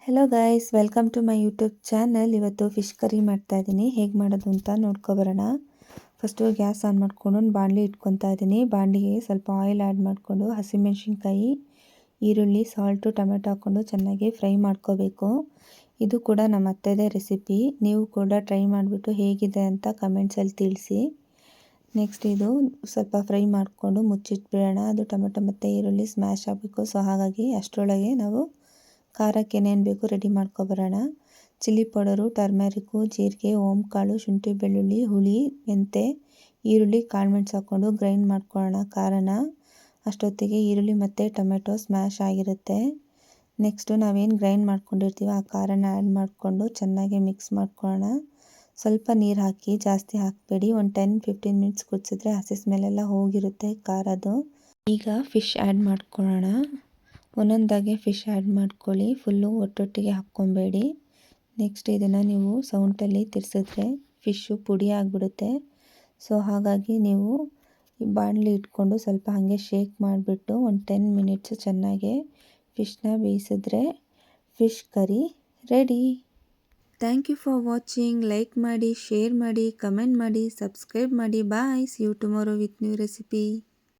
Hello guys, welcome to my YouTube channel. ಇವತ್ತು fish curry ಮಾಡ್ತಾ ಇದ್ದೀನಿ. ಹೇಗೆ ಮಾಡೋದು ಅಂತ ನೋಡ್ಕೊಬರೋಣ. ಫಸ್ಟು ಗ್ಯಾಸ್ ಆನ್ ಮಾಡಿಕೊಂಡು ಒಂದು ಬಾಣಲಿ ಇಟ್ಕೊತಾ ಇದ್ದೀನಿ. ಬಾಣಲಿಗೆ ಸ್ವಲ್ಪ ಆಯಿಲ್ ಆ್ಯಡ್ ಮಾಡಿಕೊಂಡು ಹಸಿಮೆಣ್ಸಿನ್ಕಾಯಿ, ಈರುಳ್ಳಿ, ಸಾಲ್ಟು, ಟೊಮೆಟೊ ಹಾಕ್ಕೊಂಡು ಚೆನ್ನಾಗಿ ಫ್ರೈ ಮಾಡ್ಕೋಬೇಕು. ಇದು ಕೂಡ ನಮ್ಮ ಅತ್ತೆದೇ ರೆಸಿಪಿ. ನೀವು ಕೂಡ ಟ್ರೈ ಮಾಡಿಬಿಟ್ಟು ಹೇಗಿದೆ ಅಂತ ಕಮೆಂಟ್ಸಲ್ಲಿ ತಿಳಿಸಿ. ನೆಕ್ಸ್ಟ್ ಇದು ಸ್ವಲ್ಪ ಫ್ರೈ ಮಾಡಿಕೊಂಡು ಮುಚ್ಚಿಟ್ಬಿಡೋಣ. ಅದು ಟೊಮೆಟೊ ಮತ್ತು ಈರುಳ್ಳಿ ಸ್ಮ್ಯಾಶ್ ಆಗಬೇಕು. ಸೊ ಹಾಗಾಗಿ ಅಷ್ಟರೊಳಗೆ ನಾವು ಖಾರಕ್ಕೆ ಏನೇನು ಬೇಕು ರೆಡಿ ಮಾಡ್ಕೊಬರೋಣ. ಚಿಲ್ಲಿ ಪೌಡರು, ಟರ್ಮರಿಕ್ಕು, ಜೀರಿಗೆ, ಓಂಕಾಳು, ಶುಂಠಿ, ಬೆಳ್ಳುಳ್ಳಿ, ಹುಳಿ, ಮೆಂತೆ, ಈರುಳ್ಳಿ, ಕಾಳುಮೆಣಸು ಹಾಕ್ಕೊಂಡು ಗ್ರೈಂಡ್ ಮಾಡ್ಕೊಳ್ಳೋಣ ಖಾರನ. ಅಷ್ಟೊತ್ತಿಗೆ ಈರುಳ್ಳಿ ಮತ್ತು ಟೊಮೆಟೊ ಸ್ಮ್ಯಾಶ್ ಆಗಿರುತ್ತೆ. ನೆಕ್ಸ್ಟು ನಾವೇನು ಗ್ರೈಂಡ್ ಮಾಡ್ಕೊಂಡಿರ್ತೀವಿ ಆ ಖಾರನ ಆ್ಯಡ್ ಮಾಡಿಕೊಂಡು ಚೆನ್ನಾಗಿ ಮಿಕ್ಸ್ ಮಾಡ್ಕೊಳ್ಳೋಣ. ಸ್ವಲ್ಪ ನೀರು ಹಾಕಿ, ಜಾಸ್ತಿ ಹಾಕಬೇಡಿ. ಒಂದು 10-15 ಮಿನಿಟ್ಸ್ ಕುದಿಸಿದ್ರೆ ಹಸಿ ಸ್ಮೆಲ್ಲೆಲ್ಲ ಹೋಗಿರುತ್ತೆ ಖಾರದು. ಈಗ ಫಿಶ್ ಆ್ಯಡ್ ಮಾಡ್ಕೊಳ್ಳೋಣ. ಒಂದೊಂದಾಗೆ ಫಿಶ್ ಆ್ಯಡ್ ಮಾಡ್ಕೊಳ್ಳಿ, ಫುಲ್ಲು ಒಟ್ಟೊಟ್ಟಿಗೆ ಹಾಕ್ಕೊಬೇಡಿ. ನೆಕ್ಸ್ಟ್ ಇದನ್ನು ನೀವು ಸೌಂಟಲ್ಲಿ ತಿರ್ಸಿದ್ರೆ ಫಿಶ್ಶು ಪುಡಿ ಆಗಿಬಿಡುತ್ತೆ. ಸೊ ಹಾಗಾಗಿ ನೀವು ಈ ಬಾಣಲಿ ಇಟ್ಕೊಂಡು ಸ್ವಲ್ಪ ಹಾಗೆ ಶೇಕ್ ಮಾಡಿಬಿಟ್ಟು ಒಂದು 10 ಮಿನಿಟ್ಸು ಚೆನ್ನಾಗಿ ಫಿಶ್ನ ಬೇಯಿಸಿದ್ರೆ fish curry ready. Thank you for watching. Like ಮಾಡಿ, ಶೇರ್ ಮಾಡಿ, ಕಮೆಂಟ್ ಮಾಡಿ, ಸಬ್ಸ್ಕ್ರೈಬ್ ಮಾಡಿ. Bye, see you tomorrow with new recipe.